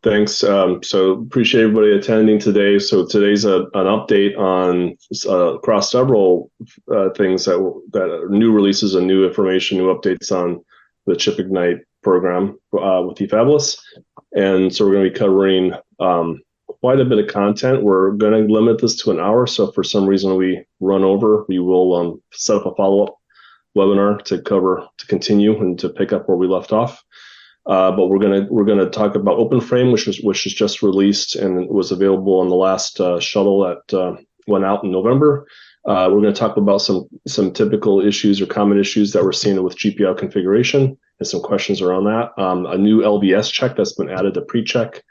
Thanks. So appreciate everybody attending today. So today's an update on across several things that are new releases and new information, new updates on the Chip Ignite program with Efabless. And so we're going to be covering quite a bit of content. We're going to limit this to an hour. So if for some reason we run over, we will set up a follow-up webinar to continue and to pick up where we left off. But we're gonna talk about OpenFrame, which is just released and was available on the last shuttle that went out in November. We're going to talk about some typical issues or common issues that we're seeing with GPIO configuration and some questions around that. A new LVS check that's been added to pre-check.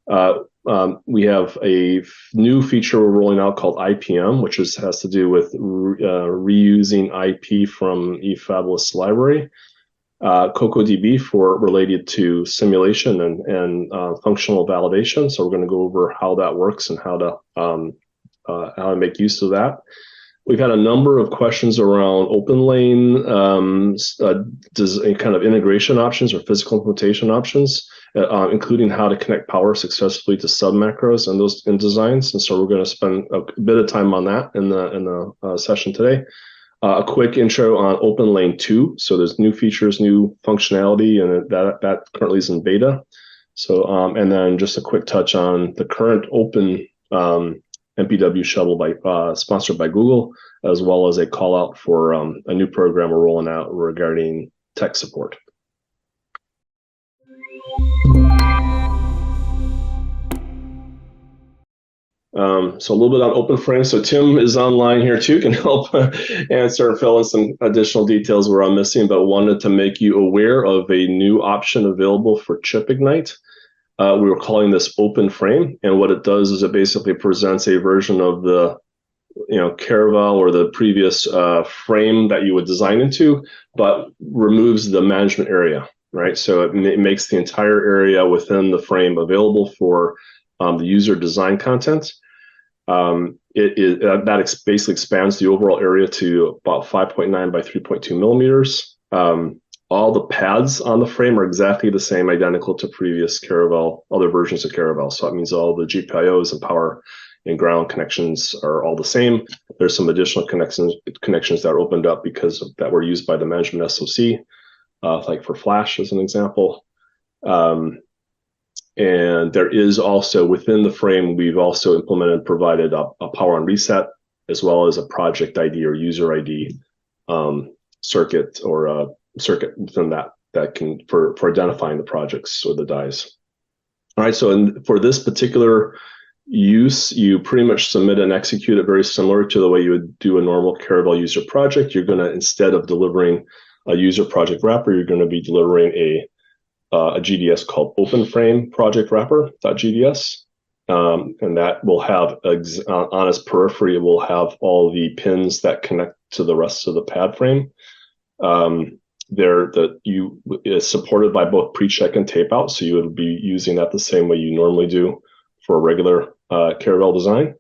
We have a new feature we're rolling out called IPM, which has to do with reusing IP from Efabless library. Cocotb for related to simulation and functional validation. So we're going to go over how that works and how to make use of that. We've had a number of questions around OpenLane, kind of integration options or physical implementation options, including how to connect power successfully to sub macros and those in designs. And so we're going to spend a bit of time on that in the session today. A quick intro on OpenLane2. So there's new features, new functionality, and that currently is in beta. So and then just a quick touch on the current Open MPW shuttle sponsored by Google, as well as a call out for a new program we're rolling out regarding tech support. So a little bit on OpenFrame. So Tim is online here too, can help answer and fill in some additional details where I'm missing, but wanted to make you aware of a new option available for Chip Ignite. We were calling this OpenFrame, and what it does is it basically presents a version of the Caravel or the previous frame that you would design into, but removes the management area, right? So it makes the entire area within the frame available for the user design content. That basically expands the overall area to about 5.9 by 3.2 millimeters. All the pads on the frame are exactly the same, identical to previous Caravel, other versions of Caravel. So that means all the GPIOs and power and ground connections are all the same. There's some additional connections that are opened up because that were used by the management SoC, like for Flash as an example. And there is also within the frame, we've also implemented and provided a power on reset, as well as a project ID or user ID circuit or a circuit within that can for identifying the projects or the dies. All right, so for this particular use, you pretty much submit and execute it very similar to the way you would do a normal Caravel user project. You're going to, instead of delivering a user project wrapper, you're going to be delivering a GDS called OpenFrame project wrapper.gds. And that will have on its periphery, it will have all the pins that connect to the rest of the pad frame. It's supported by both pre-check and tape out, so you would be using that the same way you normally do for a regular Caravel design.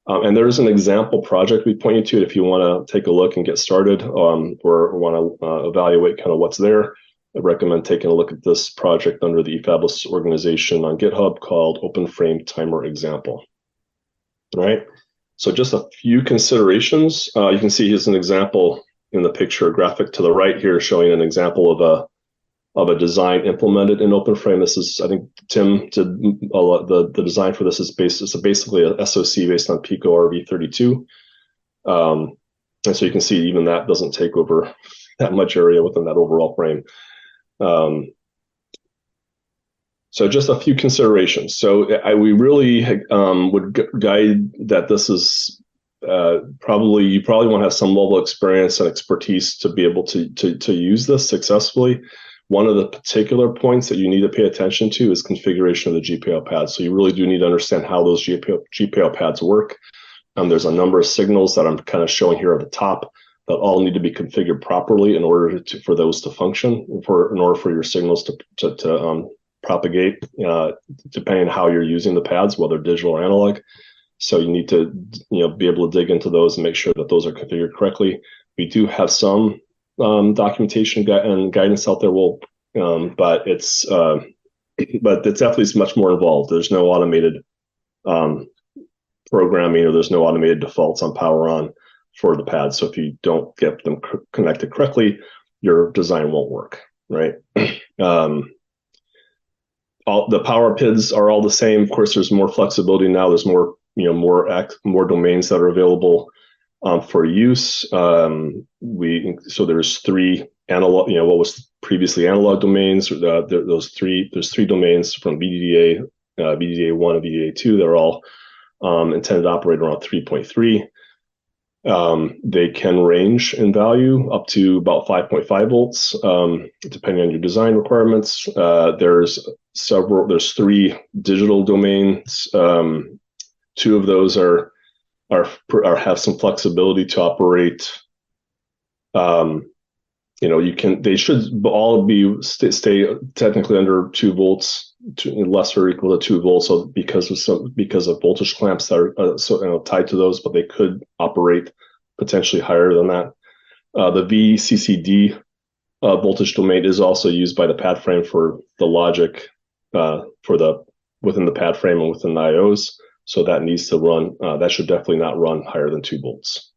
And there's an example project we point you to if you want to take a look and get started or want to evaluate kind of what's there. I recommend taking a look at this project under the Efabless organization on GitHub called OpenFrame Timer Example. All right, so just a few considerations. You can see here's an example in the picture graphic to the right here showing an example of a design implemented in OpenFrame. This is, I think Tim did the design for this is basically a SoC based on Pico RV32. And so you can see even that doesn't take over that much area within that overall frame. So just a few considerations. So we really would guide that this is you probably want to have some level of experience and expertise to be able to use this successfully. One of the particular points that you need to pay attention to is configuration of the GPIO pads. So you really do need to understand how those GPIO pads work. There's a number of signals that I'm kind of showing here at the top that all need to be configured properly in order for those to function, in order for your signals to propagate, depending on how you're using the pads, whether digital or analog. So you need to be able to dig into those and make sure that those are configured correctly. We do have some documentation and guidance out there, but it's but it's definitely much more involved. There's no automated programming, or there's no automated defaults on power on for the pads. So if you don't get them connected correctly, your design won't work, right? All the power PIDs are all the same. Of course, there's more flexibility now. There's more, more domains that are available for use. So there's 3 analog, what was previously analog domains. There's 3 domains from BDDA, BDDA1 and BDDA2. They're all intended to operate around 3.3. They can range in value up to about 5.5 volts, depending on your design requirements. There's 3 digital domains. 2 of those have some flexibility to operate. They should all stay technically under 2 volts, less or equal to 2 volts. So because of voltage clamps that are tied to those, but they could operate potentially higher than that. The VCCD voltage domain is also used by the pad frame for the logic within the pad frame and within the IOs. So that needs to run. That should definitely not run higher than 2 volts.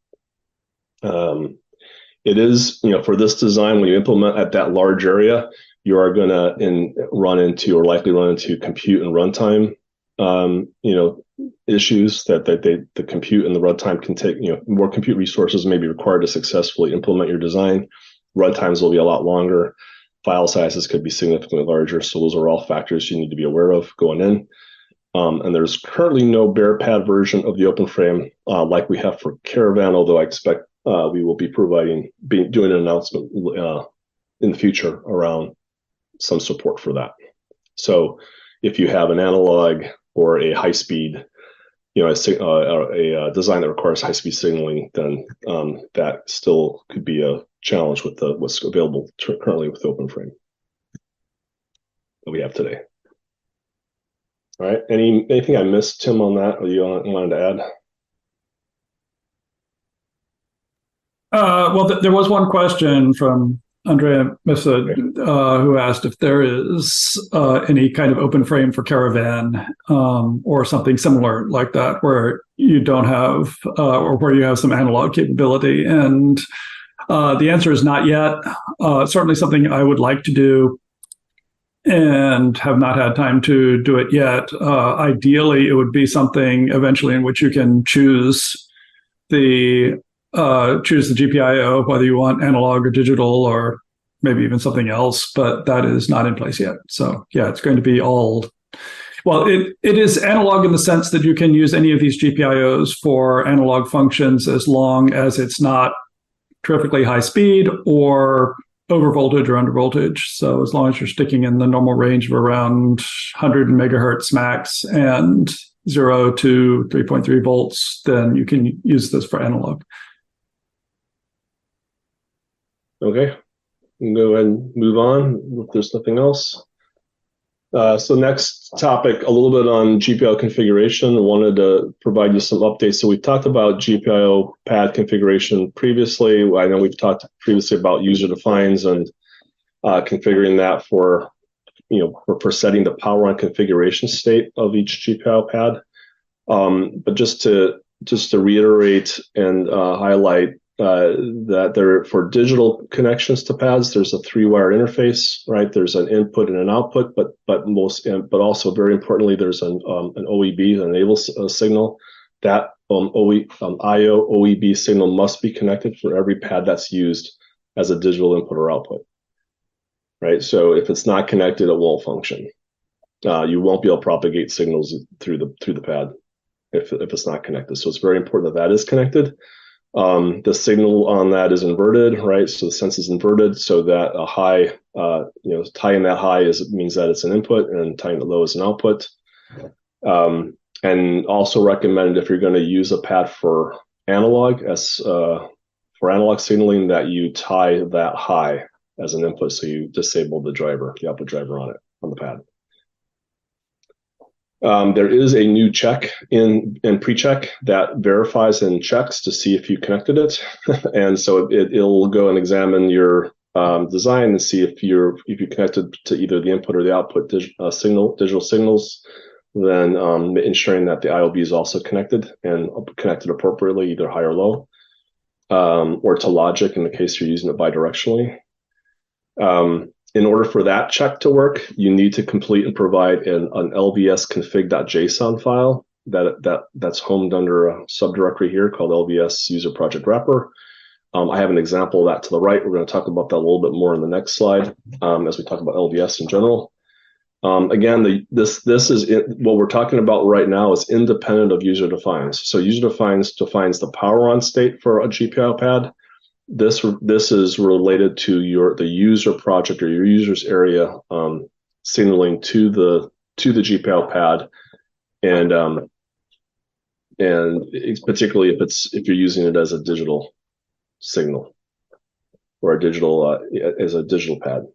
It is, for this design, when you implement at that large area, you are going to likely run into compute and runtime, issues that the compute and the runtime can take. More compute resources may be required to successfully implement your design. Runtimes will be a lot longer. File sizes could be significantly larger. So those are all factors you need to be aware of going in. And there's currently no bare pad version of the OpenFrame like we have for Caravan, although I expect we will be doing an announcement in the future around some support for that. So if you have an analog or a high-speed, a design that requires high-speed signaling, then that still could be a challenge with what's available currently with OpenFrame that we have today. All right. Anything I missed, Tim, on that, or you wanted to add? Well, there was one question from Andrea Missa, who asked if there is any kind of OpenFrame for Caravan or something similar like that, where you don't have, or where you have some analog capability. And the answer is not yet. Certainly something I would like to do and have not had time to do it yet. Ideally, it would be something eventually in which you can choose the GPIO, whether you want analog or digital or maybe even something else, but that is not in place yet. So yeah, it's going to be it is analog in the sense that you can use any of these GPIOs for analog functions as long as it's not terrifically high speed or over voltage or under voltage. So as long as you're sticking in the normal range of around 100 megahertz max and 0 to 3.3 volts, then you can use this for analog. Okay, we can go ahead and move on if there's nothing else. So next topic, a little bit on GPIO configuration. I wanted to provide you some updates. So we talked about GPIO pad configuration previously. I know we've talked previously about user defines and configuring that for setting the power on configuration state of each GPIO pad. But just to reiterate and highlight that for digital connections to pads, there's a 3-wire interface, right? There's an input and an output, but also very importantly, there's an OEB, an enable signal. That IO OEB signal must be connected for every pad that's used as a digital input or output, right? So if it's not connected, it won't function. You won't be able to propagate signals through the pad if it's not connected. So it's very important that is connected. The signal on that is inverted, right? So the sense is inverted, so that a high, tying that high means that it's an input, and tying it low is an output. And also recommended, if you're going to use a pad for analog signaling, that you tie that high as an input, so you disable the output driver on the pad. There is a new check in pre-check that verifies and checks to see if you connected it. And so it'll go and examine your design and see if you connected to either the input or the output digital signals, then ensuring that the IOB is also connected and connected appropriately, either high or low, or to logic in the case you're using it bidirectionally. In order for that check to work, you need to complete and provide an LVS config.json file that's homed under a subdirectory here called LVS user project wrapper. I have an example of that to the right. We're going to talk about that a little bit more in the next slide as we talk about LVS in general. Again, this is what we're talking about right now is independent of user defines. So user defines the power on state for a GPIO pad. This is related to the user project or your user's area signaling to the GPIO pad, and it's particularly if you're using it as a digital signal or a digital as a digital pad.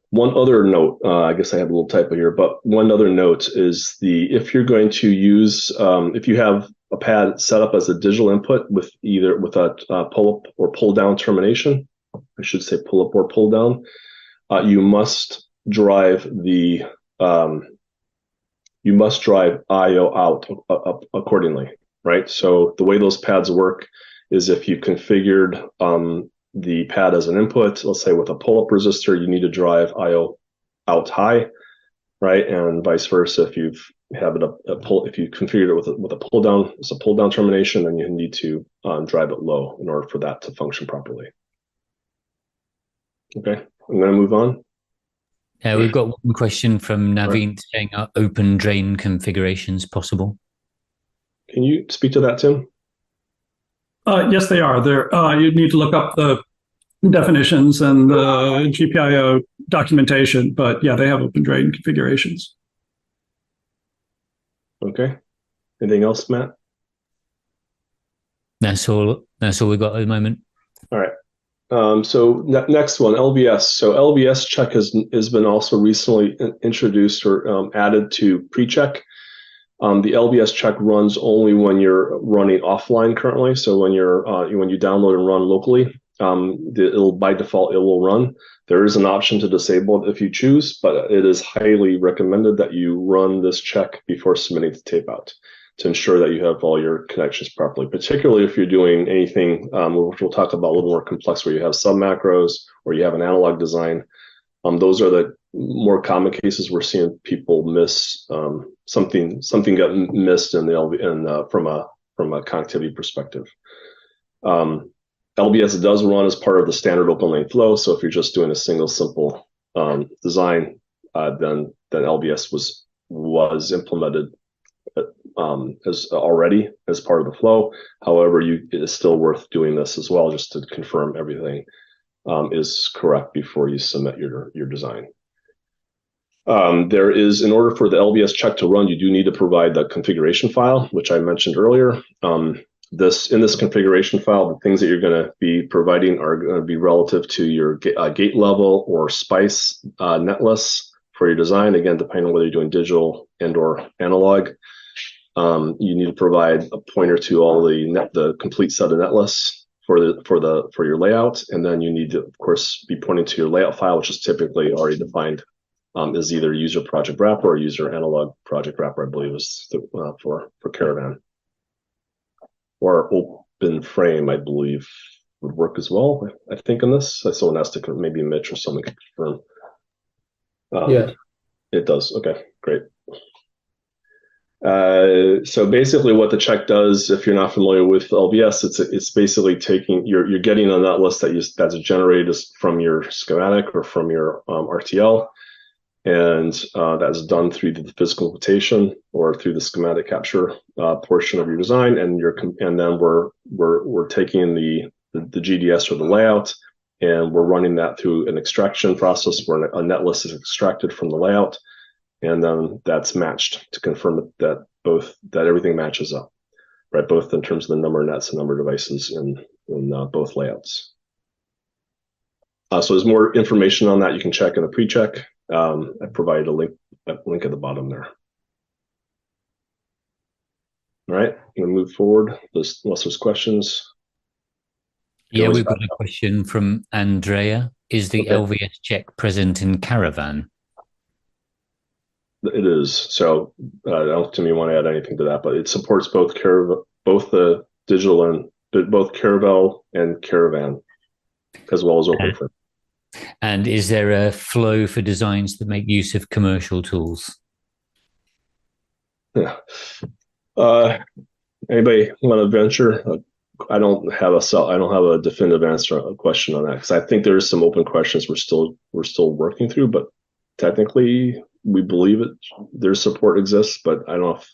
One other note, I guess I have a little typo here, but one other note is if you're going to use if you have a pad set up as a digital input with a pull up or pull down termination, I should say pull up or pull down, you must drive IO out accordingly, right? So the way those pads work is if you configured the pad as an input, let's say with a pull-up resistor, you need to drive IO out high, right? And vice versa. If you configured it with a pull down, it's a pull down termination, then you need to drive it low in order for that to function properly. Okay, I'm going to move on. We've got one question from Naveen saying, are open drain configurations possible? Can you speak to that, Tim? Yes, they are. You need to look up the definitions and the GPIO documentation, but yeah, they have open drain configurations. Okay. Anything else, Matt? That's all we've got at the moment. All right. So next one, LVS. So LVS check has been also recently introduced or added to pre-check. The LVS check runs only when you're running offline currently. So when you download and run locally, by default it will run. There is an option to disable it if you choose, but it is highly recommended that you run this check before submitting to tape out to ensure that you have all your connections properly, particularly if you're doing anything, which we'll talk about a little more complex, where you have sub macros or you have an analog design. Those are the more common cases we're seeing people miss. Something got missed in the from a connectivity perspective. LVS does run as part of the standard OpenLane flow. So if you're just doing a single simple design, then LVS was implemented as already as part of the flow. However, it is still worth doing this as well, just to confirm everything is correct before you submit your design. There is, in order for the LVS check to run, you do need to provide the configuration file, which I mentioned earlier. In this configuration file, the things that you're going to be providing are going to be relative to your gate level or SPICE netlist for your design. Again, depending on whether you're doing digital and or analog, you need to provide a pointer to all the complete set of netlists for your layout, and then you need to, of course, be pointing to your layout file, which is typically already defined as either user project wrapper or user analog project wrapper, I believe is for Caravan. Or OpenFrame, I believe, would work as well, I think, on this. Someone has to, maybe Mitch or someone can confirm. Yeah. It does. Okay, great. So basically what the check does, if you're not familiar with LVS, it's basically taking, you're getting a net list that's generated from your schematic or from your RTL. And that's done through the physical quotation or through the schematic capture portion of your design, and then we're taking the GDS or the layout, and we're running that through an extraction process where a net list is extracted from the layout, and then that's matched to confirm that everything matches up, right? Both in terms of the number of nets and number of devices in both layouts. So there's more information on that you can check in the pre-check. I provided a link at the bottom there. All right, I'm going to move forward unless there's questions. Yeah, we've got a question from Andrea. Is the LVS check present in Caravan? It is. So I don't think you want to add anything to that, but it supports both the digital and both Caravel and Caravan, as well as OpenFrame. And is there a flow for designs that make use of commercial tools? Yeah. Anybody want to venture? I don't have a definitive answer, a question on that, because I think there's some open questions we're still working through, but technically we believe it. Their support exists, but I don't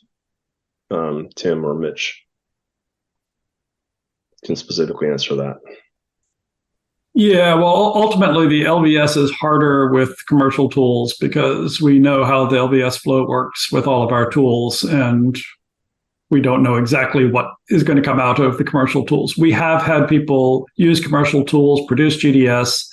know if Tim or Mitch can specifically answer that. Yeah, well, ultimately the LVS is harder with commercial tools because we know how the LVS flow works with all of our tools, and we don't know exactly what is going to come out of the commercial tools. We have had people use commercial tools, produce GDS.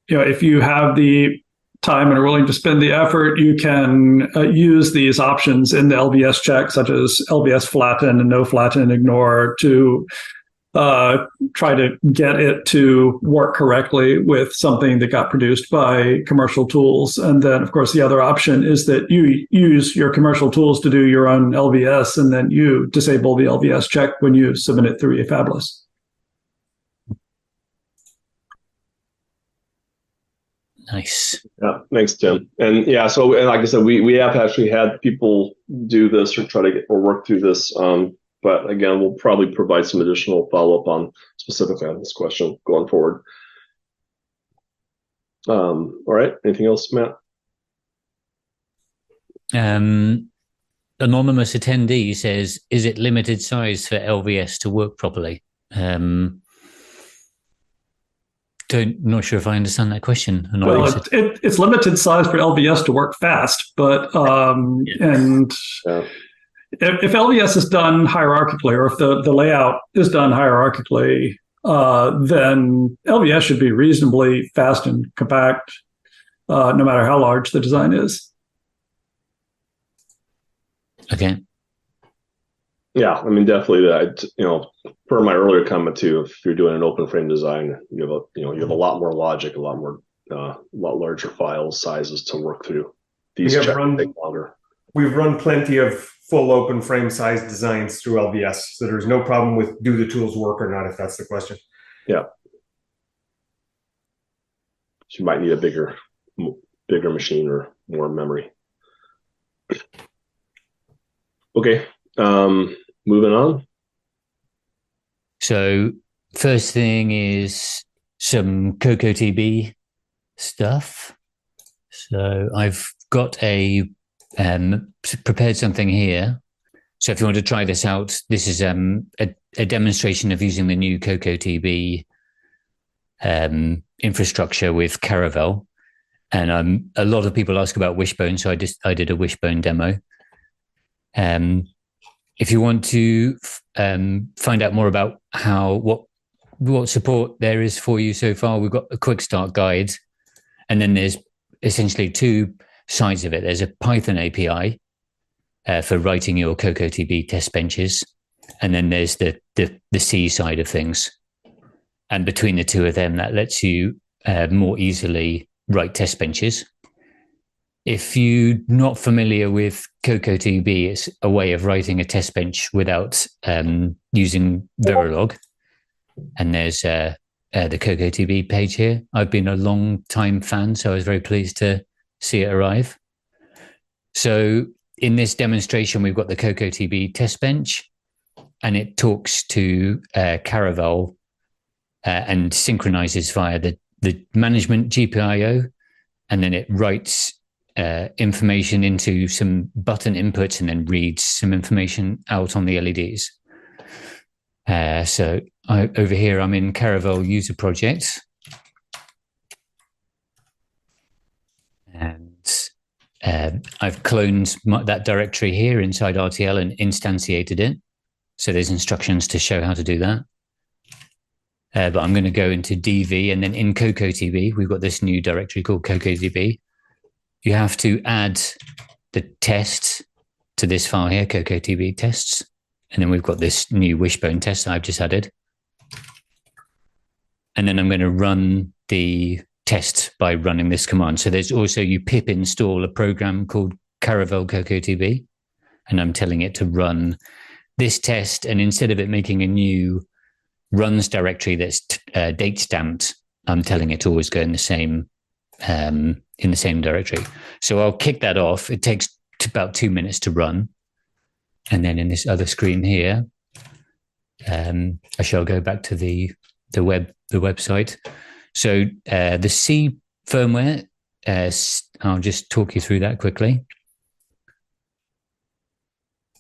If you have the time and are willing to spend the effort, you can use these options in the LVS check, such as LVS flatten and no flatten ignore, to try to get it to work correctly with something that got produced by commercial tools. And then, of course, the other option is that you use your commercial tools to do your own LVS, and then you disable the LVS check when you submit it through Efabless. Nice. Yeah, thanks, Tim. And yeah, so and like I said, we have actually had people do this or try to work through this. But again, we'll probably provide some additional follow-up on specifically on this question going forward. All right. Anything else, Matt? Anonymous attendee says, is it limited size for LVS to work properly? Not sure if I understand that question. Well, it's limited size for LVS to work fast, but if LVS is done hierarchically, or if the layout is done hierarchically, then LVS should be reasonably fast and compact, no matter how large the design is. Okay. Yeah, I mean, definitely that. Per my earlier comment too, if you're doing an OpenFrame design, you have a lot more logic, a lot larger file sizes to work through. These checks take longer. We've run plenty of full OpenFrame size designs through LVS, so there's no problem with do the tools work or not, if that's the question. Yeah. So you might need a bigger machine or more memory. Okay. Moving on. So first thing is some Cocotb stuff. So I've got prepared something here. So if you want to try this out, this is a demonstration of using the new Cocotb infrastructure with Caravel. And a lot of people ask about Wishbone, so I did a Wishbone demo. If you want to find out more about what support there is for you so far, we've got a quick start guide, and then there's essentially two sides of it. There's a Python API for writing your Cocotb test benches, and then there's the C side of things. And between the two of them, that lets you more easily write test benches. If you're not familiar with Cocotb, it's a way of writing a test bench without using Verilog. And there's the Cocotb page here. I've been a long time fan, so I was very pleased to see it arrive. So in this demonstration, we've got the Cocotb test bench, and it talks to Caravel and synchronizes via the management GPIO, and then it writes information into some button inputs and then reads some information out on the LEDs. So over here, I'm in Caravel user project. And I've cloned that directory here inside RTL and instantiated it. So there's instructions to show how to do that. But I'm going to go into DV, and then in Cocotb, we've got this new directory called Cocotb. You have to add the test to this file here, Cocotb tests. And then we've got this new Wishbone test that I've just added. And then I'm going to run the test by running this command. So there's also, you pip install a program called Caravel Cocotb, and I'm telling it to run this test. And instead of it making a new runs directory that's date stamped, I'm telling it to always go in the same directory. So I'll kick that off. It takes about 2 minutes to run. And then in this other screen here, I shall go back to the website. So the C firmware, I'll just talk you through that quickly.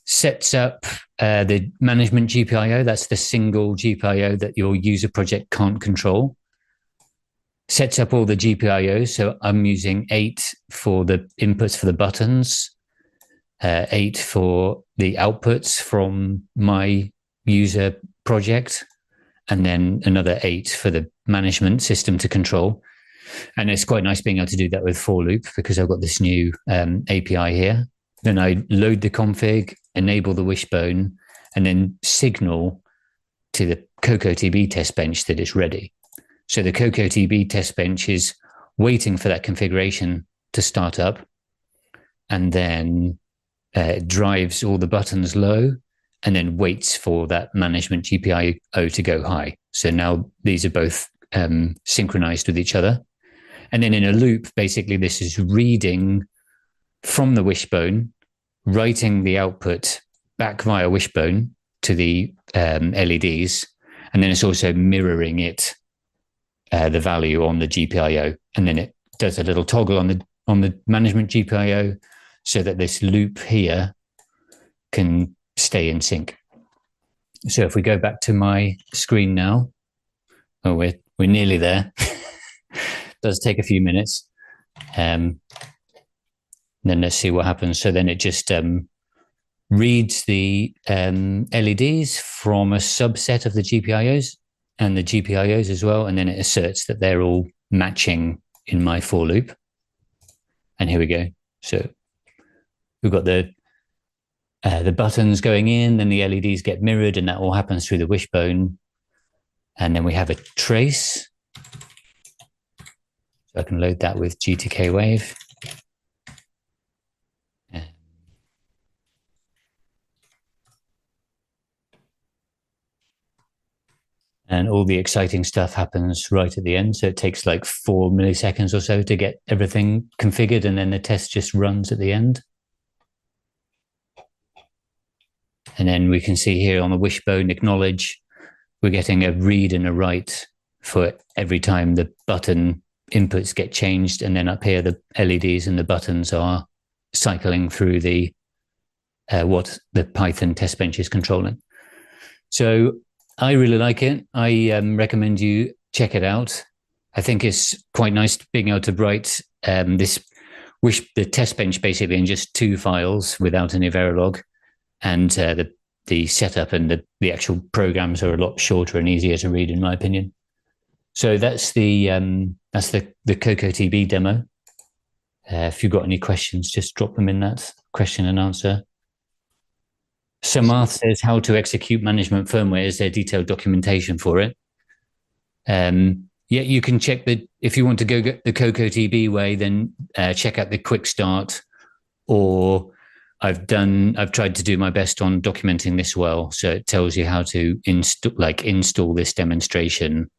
Sets up the management GPIO. That's the single GPIO that your user project can't control. Sets up all the GPIOs. So I'm using 8 for the inputs for the buttons, 8 for the outputs from my user project, and then another 8 for the management system to control. And it's quite nice being able to do that with for loop, because I've got this new API here. Then I load the config, enable the wishbone, and then signal to the Cocotb test bench that it's ready. So the Cocotb test bench is waiting for that configuration to start up, and then drives all the buttons low, and then waits for that management GPIO to go high. So now these are both synchronized with each other. And then in a loop, basically this is reading from the wishbone, writing the output back via wishbone to the LEDs, and then it's also mirroring it, the value on the GPIO, and then it does a little toggle on the management GPIO, so that this loop here can stay in sync. So if we go back to my screen now, we're nearly there. Does take a few minutes. Then let's see what happens. So then it just reads the LEDs from a subset of the GPIOs and the GPIOs as well, and then it asserts that they're all matching in my for loop. And here we go. So we've got the buttons going in, then the LEDs get mirrored, and that all happens through the wishbone. And then we have a trace. So I can load that with GTK Wave. And all the exciting stuff happens right at the end. So it takes like 4 milliseconds or so to get everything configured, and then the test just runs at the end. And then we can see here on the wishbone acknowledge, we're getting a read and a write for every time the button inputs get changed. And then up here, the LEDs and the buttons are cycling through the what the Python test bench is controlling. So I really like it. I recommend you check it out. I think it's quite nice being able to write the test bench basically in just 2 files without any Verilog. And the setup and the actual programs are a lot shorter and easier to read, in my opinion. So that's the Cocotb demo. If you've got any questions, just drop them in that question and answer. Samarth says how to execute management firmware. Is there detailed documentation for it? Yeah, you can check if you want to go the Cocotb way, then check out the quick start, or I've tried to do my best on documenting this well. So it tells you how to install this demonstration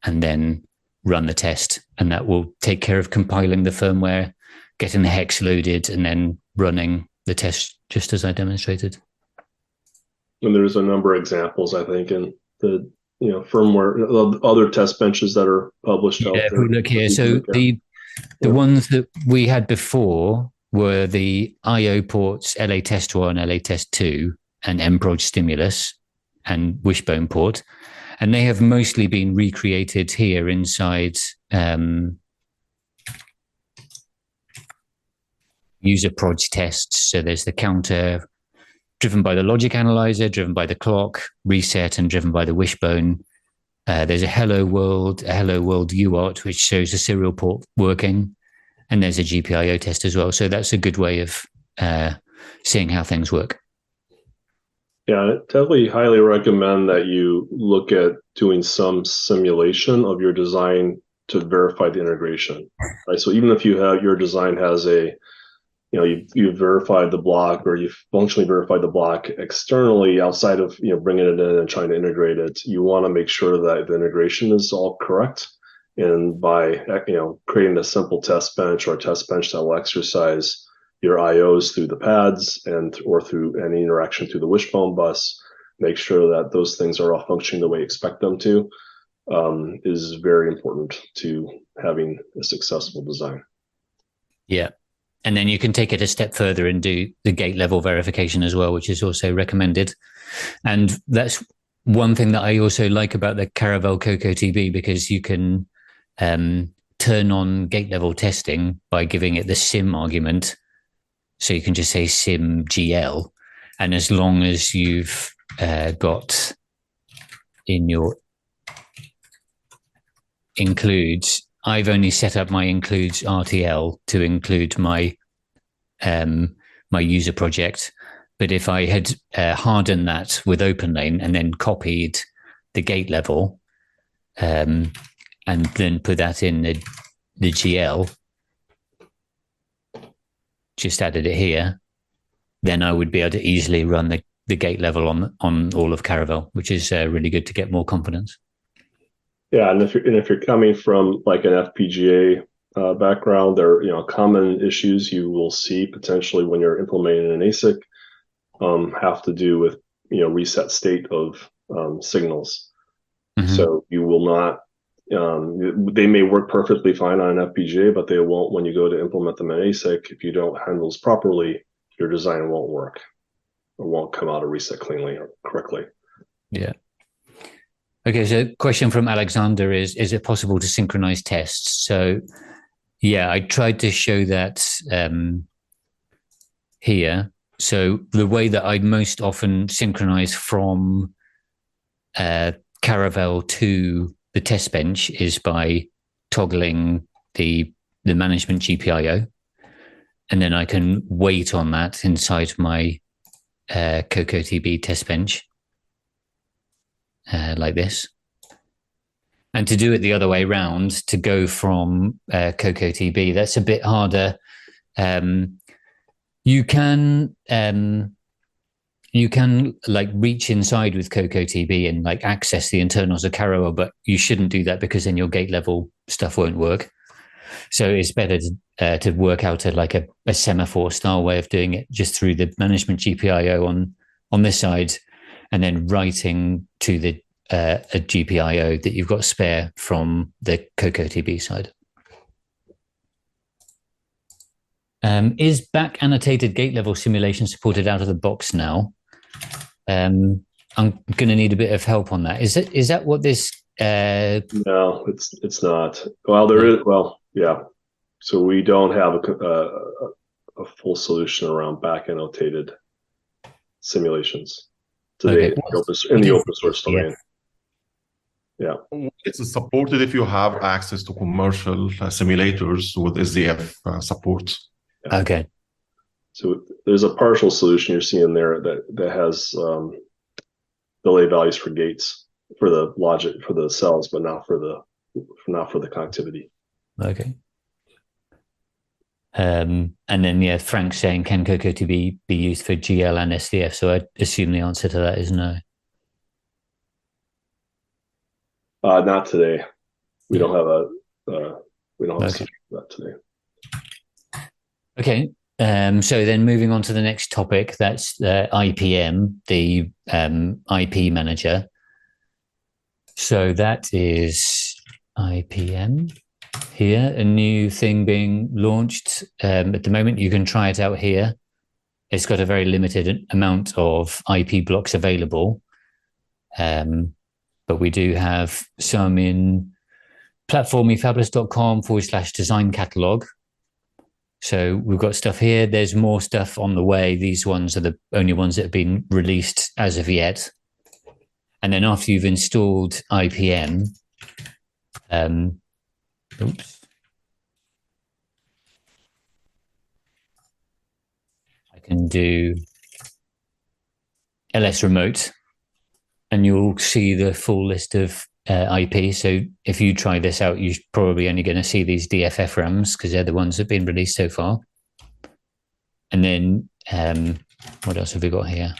and then run the test. And that will take care of compiling the firmware, getting the hex loaded, and then running the test just as I demonstrated. And there's a number of examples, I think, in the firmware, other test benches that are published out there. Look here. So the ones that we had before were the IO ports, LA Test 1, LA Test 2, and mproj Stimulus and Wishbone port. And they have mostly been recreated here inside user proj tests. So there's the counter driven by the logic analyzer, driven by the clock, reset, and driven by the Wishbone. There's a hello world UART, which shows the serial port working. And there's a GPIO test as well. So that's a good way of seeing how things work. Yeah, I definitely highly recommend that you look at doing some simulation of your design to verify the integration, right? So even if you have your design has a, you've verified the block or you've functionally verified the block externally outside of, bringing it in and trying to integrate it, you want to make sure that the integration is all correct. And by, creating a simple test bench or a test bench that will exercise your IOs through the pads or through any interaction through the wishbone bus, make sure that those things are all functioning the way you expect them to, is very important to having a successful design. Yeah. And then you can take it a step further and do the gate level verification as well, which is also recommended. And that's one thing that I also like about the Caravel Cocotb, because you can turn on gate level testing by giving it the sim argument. So you can just say sim GL. And as long as you've got in your includes, I've only set up my includes RTL to include my my user project. But if I had hardened that with OpenLane and then copied the gate level and then put that in the GL, just added it here, then I would be able to easily run the gate level on all of Caravel, which is really good to get more confidence. Yeah, and if you're coming from like an FPGA background, there are common issues you will see potentially when you're implementing an ASIC have to do with reset state of signals. Mm-hmm. So you will not. They may work perfectly fine on an FPGA, but they won't when you go to implement them in ASIC. If you don't handle this properly, your design won't work. It won't come out of reset cleanly or correctly. Yeah. Okay, so question from Alexander is it possible to synchronize tests? So yeah, I tried to show that here. So the way that I most often synchronize from Caravel to the test bench is by toggling the management GPIO. And then I can wait on that inside my Cocotb test bench. Like this. And to do it the other way around, to go from Cocotb, that's a bit harder. You can like reach inside with Cocotb and like access the internals of Caravel, but you shouldn't do that because then your gate level stuff won't work. So it's better to work out like a semaphore style way of doing it just through the management GPIO on this side, and then writing to the a GPIO that you've got spare from the Cocotb side. Is back annotated gate level simulation supported out of the box now? I'm going to need a bit of help on that. Is that what this? No, it's not. Well, there is. Well, yeah. So we don't have a full solution around back annotated simulations today in the open source domain. Yeah. It's supported if you have access to commercial simulators with SDF support. Yeah. Okay. So there's a partial solution you're seeing there that has delay values for gates, for the logic, for the cells, but not for the connectivity. Okay. And then Frank's saying, can Cocotb be used for GL and SDF? So I assume the answer to that is no. Not today. We don't have a solution for that today. Okay. So then moving on to the next topic, that's IPM, the IP manager. So that is IPM here, a new thing being launched. At the moment, you can try it out here. It's got a very limited amount of IP blocks available. But we do have some in platform efabless.com/design catalog. So we've got stuff here. There's more stuff on the way. These ones are the only ones that have been released as of yet. And then after you've installed IPM, oops. I can do ls remote, and you'll see the full list of IP. So if you try this out, you're probably only going to see these DFF RAMs because they're the ones that have been released so far. And then what else have we got here?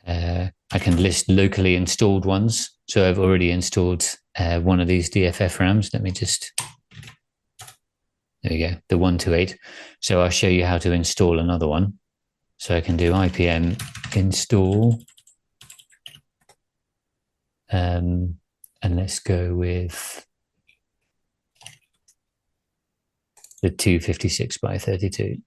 I can list locally installed ones. So I've already installed one of these DFF RAMs. Let me just, there we go, the 128. So I'll show you how to install another one. So I can do IPM install. And let's go with the 256 by 32.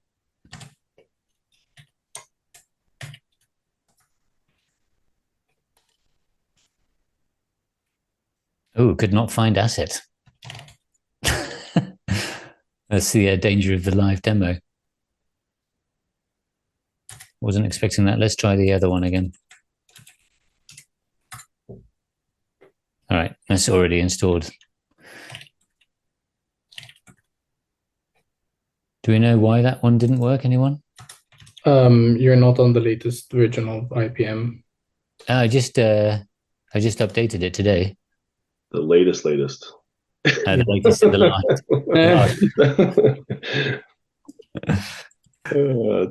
Oh, could not find asset. That's the danger of the live demo. Wasn't expecting that. Let's try the other one again. All right, that's already installed. Do we know why that one didn't work, anyone? You're not on the latest version of IPM. I just updated it today. The latest. The latest and the last.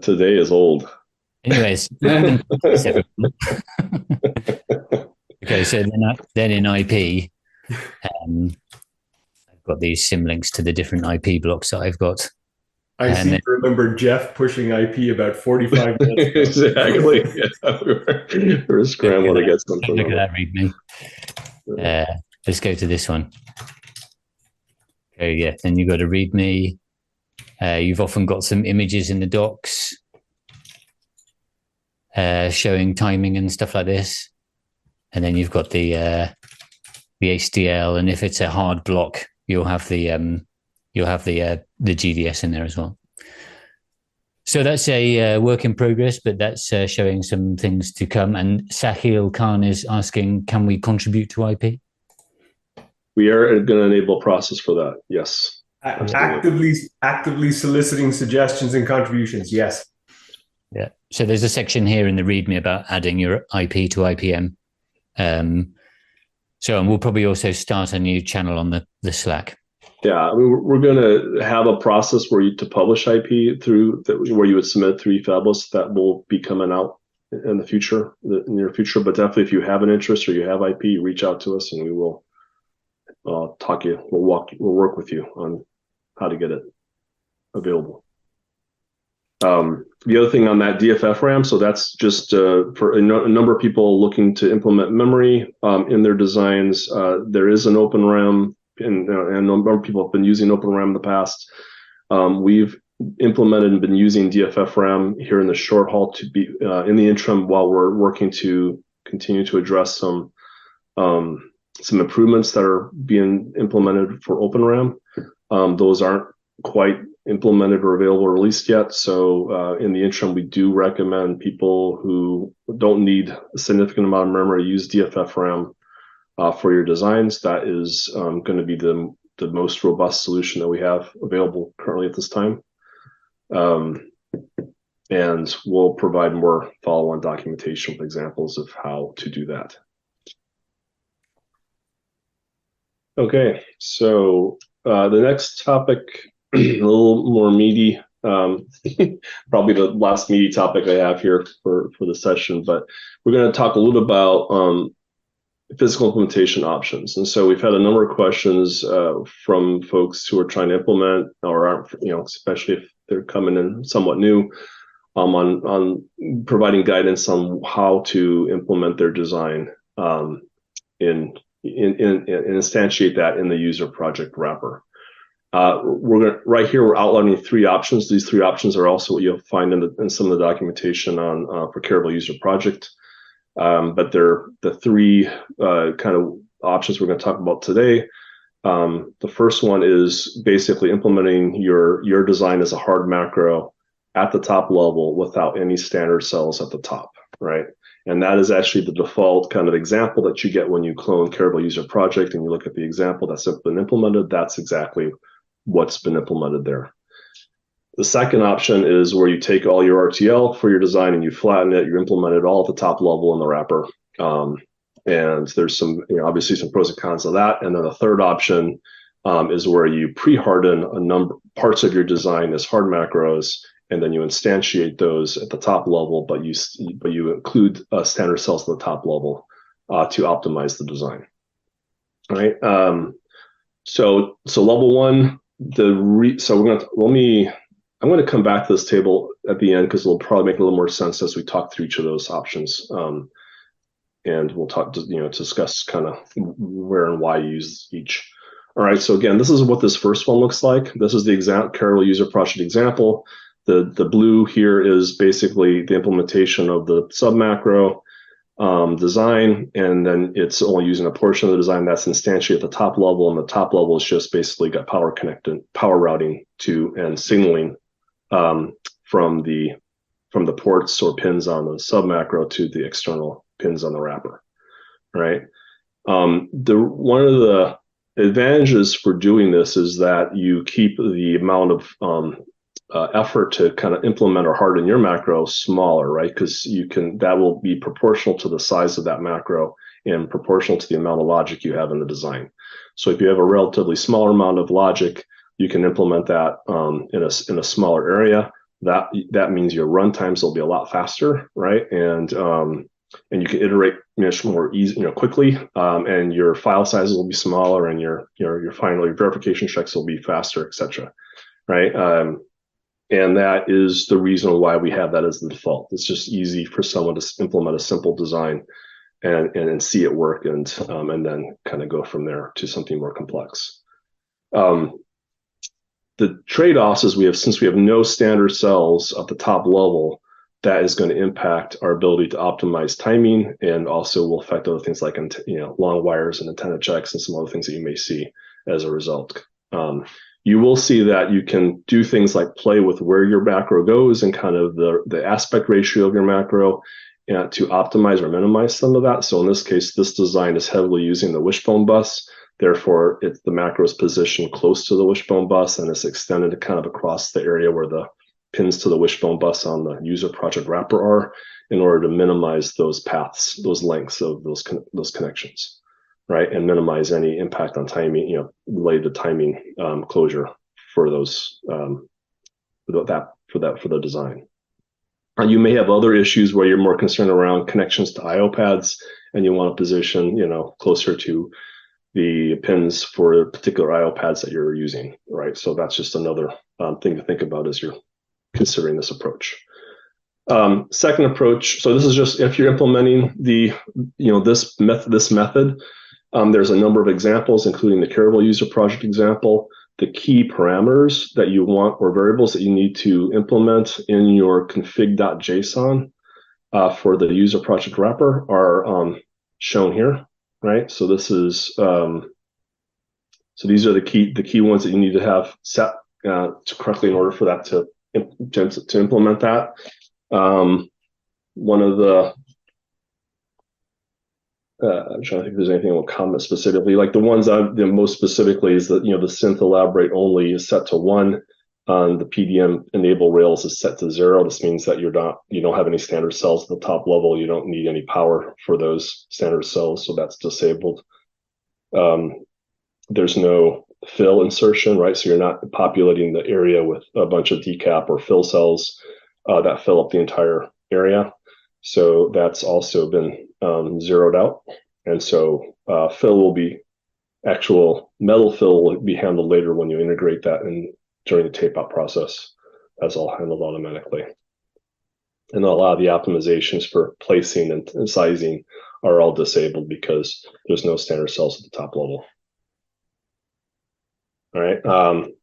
Today is old. Anyways, okay, so then in IP, I've got these symlinks to the different IP blocks that I've got. I seem to remember Jeff pushing IP about 45 minutes ago. Exactly. Yeah, we're scrambling to get something. Look at that README. Let's go to this one. Okay, yeah, then you've got a README. You've often got some images in the docs showing timing and stuff like this. And then you've got the HDL, and if it's a hard block, you'll have the GDS in there as well. So that's a work in progress, but that's showing some things to come. And Sahil Khan is asking, can we contribute to IP? We are going to enable a process for that. Yes. Actively soliciting suggestions and contributions. Yes. Yeah. So there's a section here in the README about adding your IP to IPM. And we'll probably also start a new channel on the Slack. Yeah, I mean, we're going to have a process to publish IP where you would submit through Efabless. That will be coming out in the near future. But definitely, if you have an interest or you have IP, reach out to us, and we will talk you. We'll work with you on how to get it available. The other thing on that DFF RAM, so that's just for a number of people looking to implement memory in their designs. There is an OpenRAM, and a number of people have been using OpenRAM in the past. We've implemented and been using DFF RAM here in the short haul to be in the interim while we're working to continue to address some improvements that are being implemented for OpenRAM. Those aren't quite implemented or available or released yet. So in the interim, we do recommend people who don't need a significant amount of memory use DFF RAM for your designs. That is going to be the most robust solution that we have available currently at this time. And we'll provide more follow-on documentation with examples of how to do that. Okay, so the next topic, a little more meaty, probably the last meaty topic I have here for the session, but we're going to talk a little bit about physical implementation options. And so we've had a number of questions from folks who are trying to implement or aren't, especially if they're coming in somewhat new, on providing guidance on how to implement their design and instantiate that in the user project wrapper. We're outlining 3 options. These 3 options are also what you'll find in some of the documentation for Caravel user project. But they're the 3 kind of options we're going to talk about today. The first one is basically implementing your design as a hard macro at the top level without any standard cells at the top, right? And that is actually the default kind of example that you get when you clone Caravel user project and you look at the example that's been implemented. That's exactly what's been implemented there. The second option is where you take all your RTL for your design and you flatten it, you implement it all at the top level in the wrapper. And there's some, obviously some pros and cons of that. And then the third option is where you pre-harden a number parts of your design as hard macros, and then you instantiate those at the top level, but you include standard cells at the top level to optimize the design. All right. So level one, I'm going to come back to this table at the end because it'll probably make a little more sense as we talk through each of those options. And we'll discuss kind of where and why you use each. All right, so again, this is what this first one looks like. This is the Caravel user project example. The blue here is basically the implementation of the submacro design, and then it's only using a portion of the design that's instantiated at the top level, and the top level is just basically got power routing to and signaling from the ports or pins on the submacro to the external pins on the wrapper. All right. One of the advantages for doing this is that you keep the amount of effort to kind of implement or harden your macro smaller, right? Because that will be proportional to the size of that macro and proportional to the amount of logic you have in the design. So if you have a relatively smaller amount of logic, you can implement that in a smaller area. That means your run times will be a lot faster, right? And you can iterate more easy, quickly, and your file sizes will be smaller, and your final verification checks will be faster, etc. Right? And that is the reason why we have that as the default. It's just easy for someone to implement a simple design and see it work, and then kind of go from there to something more complex. The trade-offs is since we have no standard cells at the top level, that is going to impact our ability to optimize timing, and also will affect other things like long wires and antenna checks and some other things that you may see as a result. You will see that you can do things like play with where your macro goes and kind of the aspect ratio of your macro to optimize or minimize some of that. So in this case, this design is heavily using the wishbone bus. Therefore, the macro is positioned close to the wishbone bus, and it's extended kind of across the area where the pins to the wishbone bus on the user project wrapper are, in order to minimize those paths, those lengths of those connections, right? And minimize any impact on timing, related to timing closure for those for the design. You may have other issues where you're more concerned around connections to IO pads, and you want to position, closer to the pins for particular IO pads that you're using, right? So that's just another thing to think about as you're considering this approach. Second approach. So this is just if you're implementing this method. There's a number of examples, including the Caravel user project example. The key parameters that you want, or variables that you need to implement in your config.json for the user project wrapper are shown here, right? So this is so these are the key ones that you need to have set correctly in order for that to implement that. One of the I'm trying to think if there's anything I will comment specifically. Like the ones most specifically is that the synth elaborate only is set to 1. On the PDM enable rails is set to 0. This means that you don't have any standard cells at the top level. You don't need any power for those standard cells, so that's disabled. There's no fill insertion, right? So you're not populating the area with a bunch of decap or fill cells that fill up the entire area. So that's also been zeroed out. And so actual metal fill will be handled later when you integrate that during the tape out process. That's all handled automatically. And a lot of the optimizations for placing and sizing are all disabled because there's no standard cells at the top level. All right.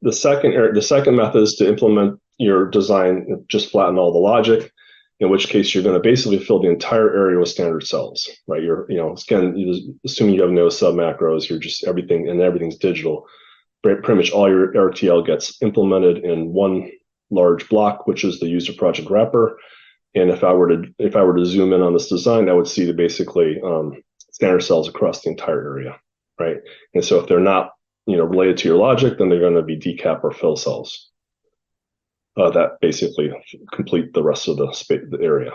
The second method is to implement your design, just flatten all the logic, in which case you're going to basically fill the entire area with standard cells, right? Again, assuming you have no sub macros, you're just everything's digital. Pretty much all your RTL gets implemented in one large block, which is the user project wrapper. And if I were to zoom in on this design, I would see basically standard cells across the entire area, right? And so if they're not related to your logic, then they're going to be decap or fill cells. that basically complete the rest of the area.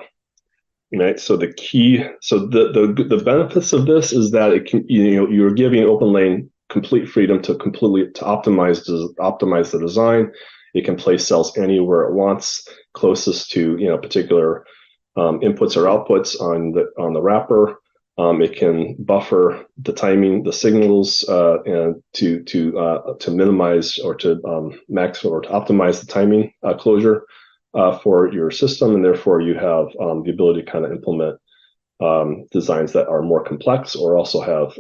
Right. So the benefits of this is that it can, you're giving OpenLane complete freedom to optimize the design. It can place cells anywhere it wants, closest to particular inputs or outputs on the wrapper. It can buffer the timing, the signals, and to minimize or to max or to optimize the timing closure for your system, and therefore you have the ability to kind of implement designs that are more complex or also have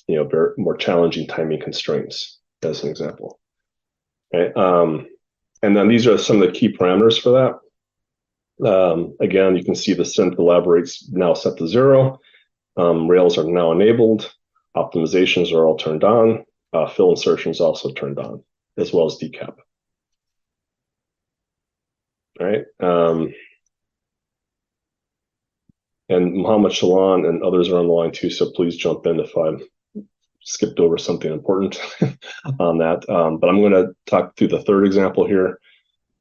very more challenging timing constraints, as an example. Right. And then these are some of the key parameters for that. Again, you can see the synth elaborates now set to 0. Rails are now enabled. Optimizations are all turned on. Fill insertions also turned on, as well as decap. Right. And Muhammad Shalan and others are on the line too, so please jump in if I skipped over something important on that. But I'm going to talk through the third example here,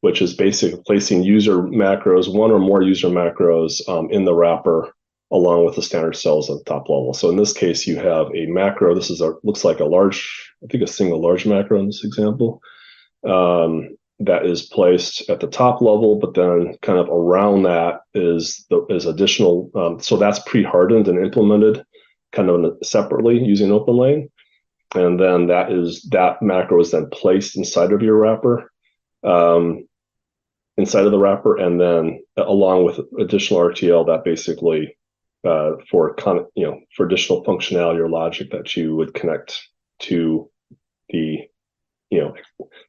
which is basically placing user macros, one or more user macros in the wrapper, along with the standard cells at the top level. So in this case, you have a macro. This is looks like a single large macro in this example. That is placed at the top level, but then kind of around that is additional. So that's pre-hardened and implemented kind of separately using OpenLane. And then that macro is then placed inside of your wrapper, inside of the wrapper, and then along with additional RTL that basically for additional functionality or logic that you would connect to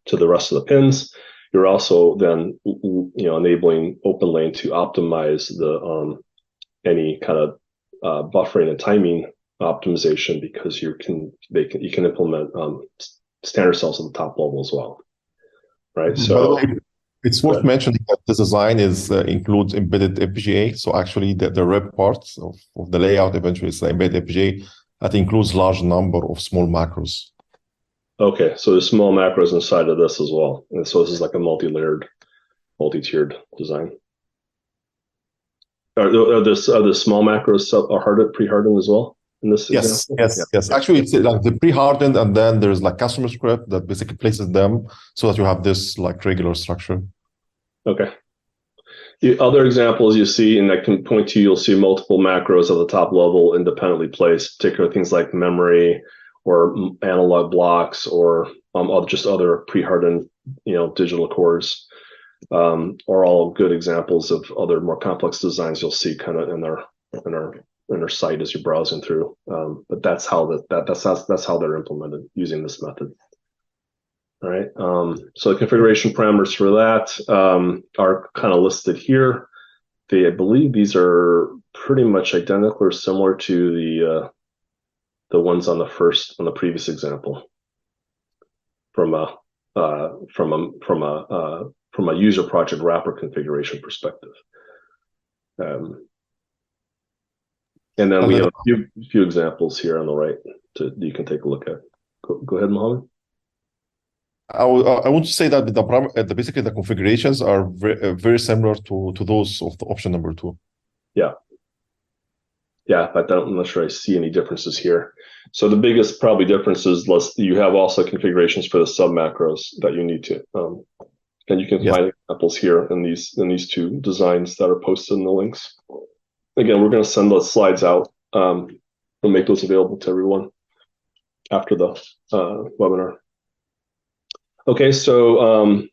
to the rest of the pins. You're also then enabling OpenLane to optimize the any kind of buffering and timing optimization, because you can implement standard cells at the top level as well, right? So it's worth mentioning that this design includes embedded FPGA. So actually, the red parts of the layout eventually is the embedded FPGA that includes large number of small macros. Okay, so there's small macros inside of this as well, and so this is like a multi-layered, multi-tiered design. Are the small macros pre-hardened as well in this example? Yes. Actually, it's like the pre-hardened, and then there's like custom script that basically places them so that you have this like regular structure. Okay. The other examples you see, and I can point to, you'll see multiple macros at the top level independently placed, particularly things like memory or analog blocks or just other pre-hardened, digital cores, are all good examples of other more complex designs you'll see kind of in our site as you're browsing through. But that's how they're implemented using this method. All right. So the configuration parameters for that are kind of listed here. I believe these are pretty much identical or similar to the ones on the previous example from a user project wrapper configuration perspective. And then we have a few examples here on the right you can take a look at. Go ahead, Mohammed. I want to say that basically the configurations are very similar to those of the option number 2. Yeah, but I'm not sure I see any differences here. So the biggest probably difference is you have also configurations for the sub macros that you need to, and you can find examples here in these two designs that are posted in the links. Again, we're going to send those slides out. We'll make those available to everyone after the webinar. Okay, so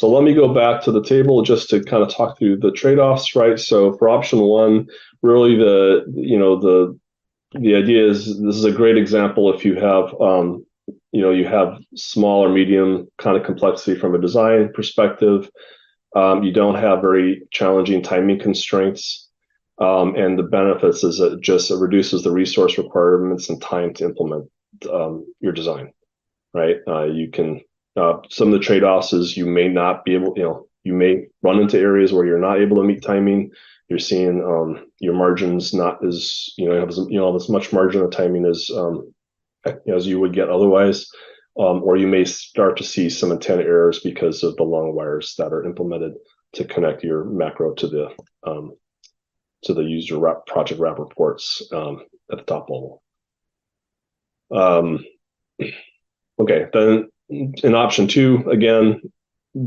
let me go back to the table just to kind of talk through the trade-offs, right? So for option 1, really the idea is this is a great example if you have you have small or medium kind of complexity from a design perspective. You don't have very challenging timing constraints, and the benefits is it reduces the resource requirements and time to implement your design, right? You can some of the trade-offs is you may not be able, you may run into areas where you're not able to meet timing. You're seeing your margins not as have as much margin of timing as you would get otherwise. or you may start to see some antenna errors because of the long wires that are implemented to connect your macro to the user project wrapper ports at the top level. Okay, then in option 2, again,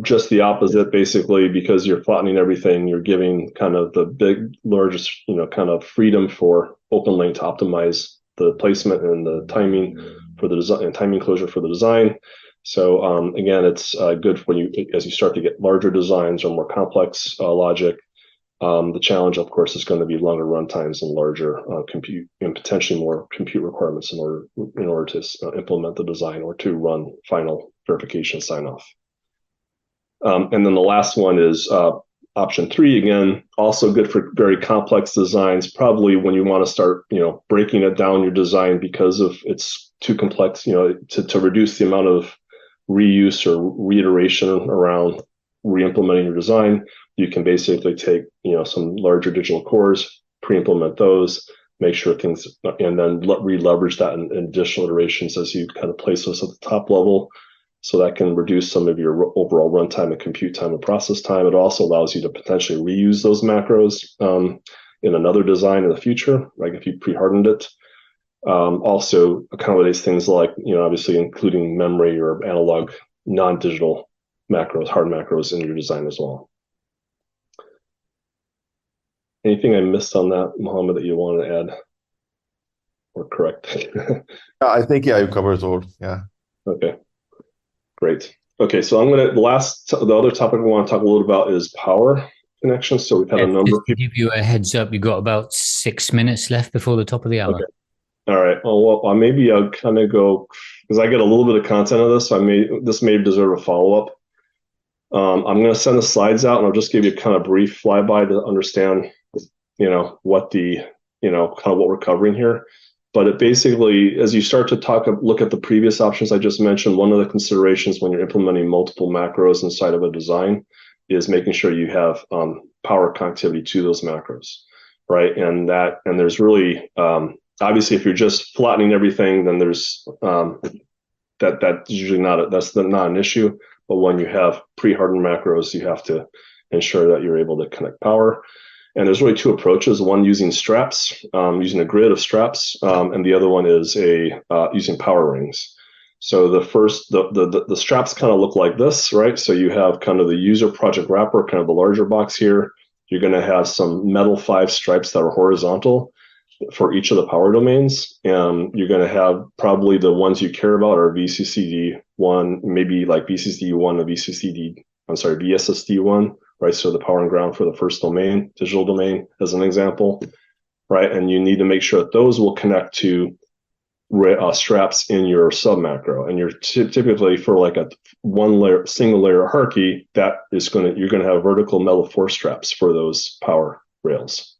just the opposite, basically, because you're flattening everything, you're giving kind of the largest, kind of freedom for OpenLane to optimize the placement and the timing for the design and timing closure for the design. So again, it's good when as you start to get larger designs or more complex logic. The challenge, of course, is going to be longer run times and larger compute and potentially more compute requirements in order to implement the design or to run final verification sign off. And then the last one is option 3, again, also good for very complex designs, probably when you want to start, breaking it down your design because of it's too complex, to reduce the amount of reuse or reiteration around re-implementing your design. You can basically take, some larger digital cores, pre-implement those, make sure things, and then re-leverage that in additional iterations as you kind of place those at the top level. So that can reduce some of your overall runtime and compute time and process time. It also allows you to potentially reuse those macros in another design in the future, like if you pre-hardened it. Also accommodates things like, obviously including memory or analog non-digital macros, hard macros in your design as well. Anything I missed on that, Mohammed, that you want to add or correct? I think, you covered it all. Yeah. Okay. Great. Okay, so the other topic we want to talk a little about is power connections. So we've had a number of people. Give you a heads up, you've got about 6 minutes left before the top of the hour. Okay. All right. Well, maybe I'll kind of go, because I get a little bit of content of this, so this may deserve a follow-up. I'm going to send the slides out, and I'll just give you a kind of brief flyby to understand, what kind of what we're covering here. But it basically, as you start to look at the previous options I just mentioned, one of the considerations when you're implementing multiple macros inside of a design is making sure you have power connectivity to those macros, right? And there's really, obviously, if you're just flattening everything, then there's that's usually not an issue. But when you have pre-hardened macros, you have to ensure that you're able to connect power. And there's really 2 approaches, one using straps, using a grid of straps, and the other one is using power rings. So the straps kind of look like this, right? So you have kind of the user project wrapper, kind of the larger box here. You're going to have some metal 5 stripes that are horizontal for each of the power domains. And you're going to have probably the ones you care about are VCCD1, maybe like VCCD1 and VSSD1. Right, so the power and ground for the first domain, digital domain, as an example, right? And you need to make sure that those will connect to straps in your sub macro. And you're typically for like a single layer hierarchy, you're going to have vertical metal 4 straps for those power rails,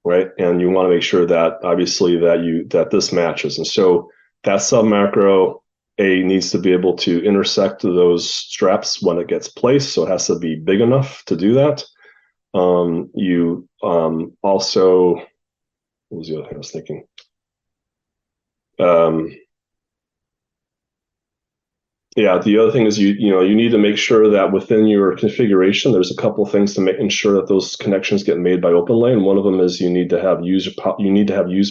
right? And you want to make sure that obviously that this matches. And so that sub macro needs to be able to intersect those straps when it gets placed, so it has to be big enough to do that. You also, what was the other thing I was thinking? The other thing is you need to make sure that within your configuration, there's a couple of things to ensure that those connections get made by OpenLane. One of them is you need to have use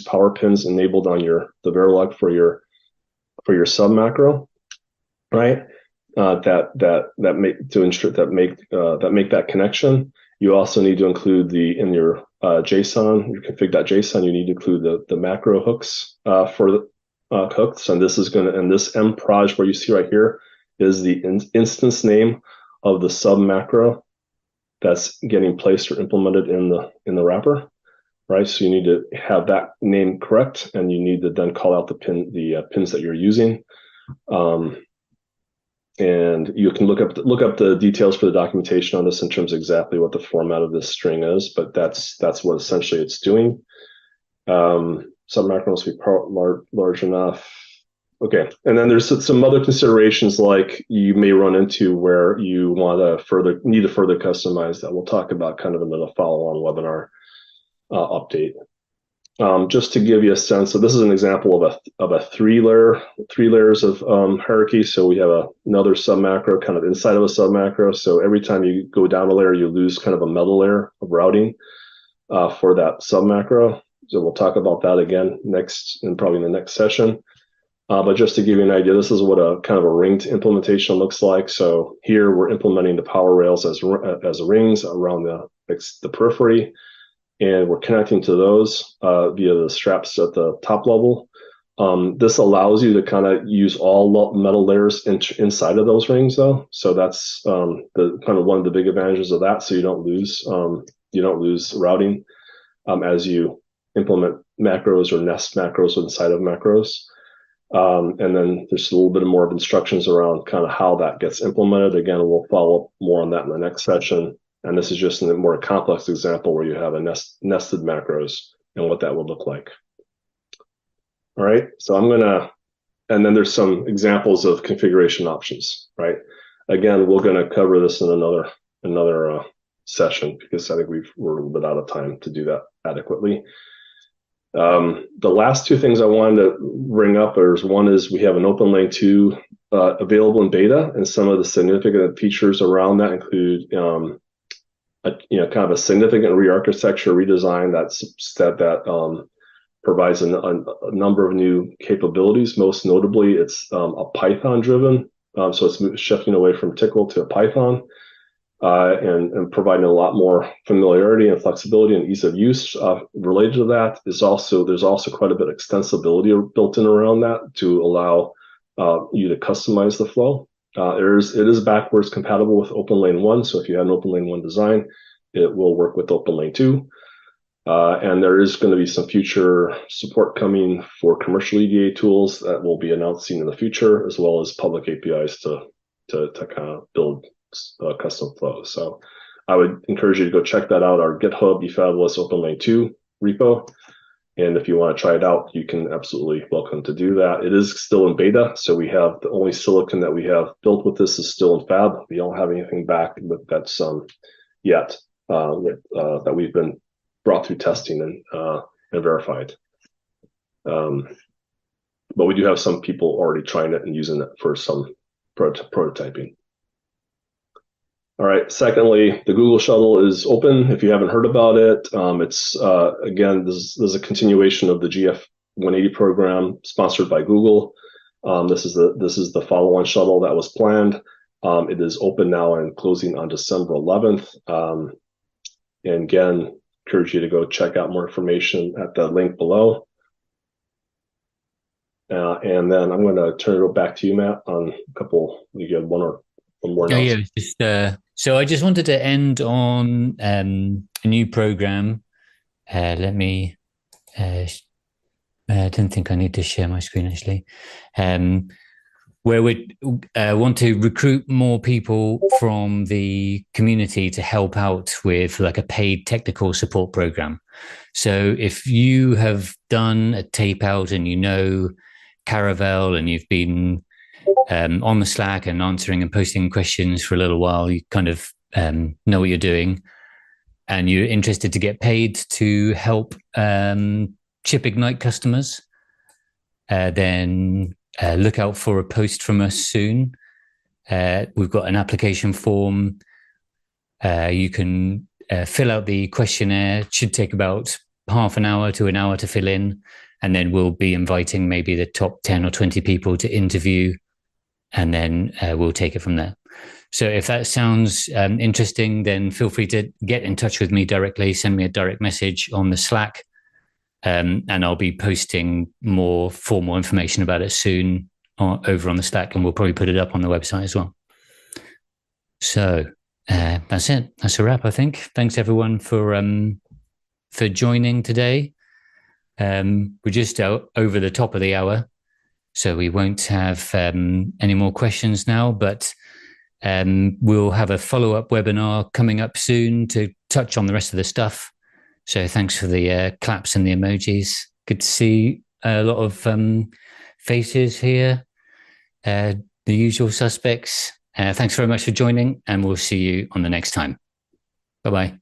power pins enabled on the Verilog for your sub macro, right? That make that connection. You also need to include in your JSON, your config.json, you need to include the macro hooks for the hooks, and this mproj where you see right here is the instance name of the sub macro that's getting placed or implemented in the wrapper. Right, so you need to have that name correct, and you need to then call out the pins that you're using, and you can look up the details for the documentation on this in terms of exactly what the format of this string is. But that's what essentially it's doing. Sub macro must be large enough. Okay, and then there's some other considerations like you may run into where you need to further customize that. We'll talk about kind of in the follow-on webinar. Update. just to give you a sense, so this is an example of a three layers of hierarchy. So we have another sub macro kind of inside of a sub macro. So every time you go down a layer, you lose kind of a metal layer of routing for that sub macro. So we'll talk about that again next, and probably in the next session. But just to give you an idea, this is what a kind of a ringed implementation looks like. So here we're implementing the power rails as rings around the periphery, and we're connecting to those via the straps at the top level. This allows you to kind of use all metal layers inside of those rings, though. So that's the kind of one of the big advantages of that. So you don't lose routing as you implement macros or nest macros inside of macros. And then there's a little bit more of instructions around kind of how that gets implemented. Again, we'll follow up more on that in the next session. And this is just a more complex example where you have a nested macros and what that would look like. All right, so and then there's some examples of configuration options, right? Again, we're going to cover this in another session because I think we're a little bit out of time to do that adequately. The last two things I wanted to bring up one is we have an OpenLane2 available in beta, and some of the significant features around that include kind of a significant re-architecture redesign that provides a number of new capabilities. Most notably, it's a Python driven, so it's shifting away from Tcl to Python. And providing a lot more familiarity and flexibility and ease of use related to that. There's also quite a bit of extensibility built in around that to allow you to customize the flow. It is backwards compatible with OpenLane1, so if you have an OpenLane1 design, it will work with OpenLane2. And there is going to be some future support coming for commercial EDA tools that will be announcing in the future, as well as public APIs to kind of build custom flows. So I would encourage you to go check that out, our GitHub Efabless OpenLane2 repo. And if you want to try it out, you can absolutely welcome to do that. It is still in beta, so we have the only silicon that we have built with this is still in fab. We don't have anything back with that's yet that we've been brought through testing and verified. But we do have some people already trying it and using it for some prototyping. All right. Secondly, the Google Shuttle is open. If you haven't heard about it, it's again, this is a continuation of the GF180 program sponsored by Google. This is the follow-on shuttle that was planned. It is open now and closing on December 11th. And again, encourage you to go check out more information at the link below. And then I'm going to turn it back to you, Matt, on a couple. You have one more. Yeah. So I just wanted to end on a new program. Let me. I don't think I need to share my screen actually. Where we want to recruit more people from the community to help out with like a paid technical support program. So if you have done a tape out and you know Caravel and you've been on the Slack and answering and posting questions for a little while, you kind of know what you're doing, and you're interested to get paid to help chip ignite customers, then look out for a post from us soon. We've got an application form. You can fill out the questionnaire. It should take about half an hour to an hour to fill in, and then we'll be inviting maybe the top 10 or 20 people to interview, and then we'll take it from there. So if that sounds interesting, then feel free to get in touch with me directly. Send me a direct message on the Slack, and I'll be posting more formal information about it soon over on the Slack, and we'll probably put it up on the website as well. So that's it. That's a wrap, I think. Thanks everyone for joining today. We're just over the top of the hour, so we won't have any more questions now, but we'll have a follow-up webinar coming up soon to touch on the rest of the stuff. So thanks for the claps and the emojis. Good to see a lot of faces here, the usual suspects. Thanks very much for joining, and we'll see you on the next time. Bye-bye.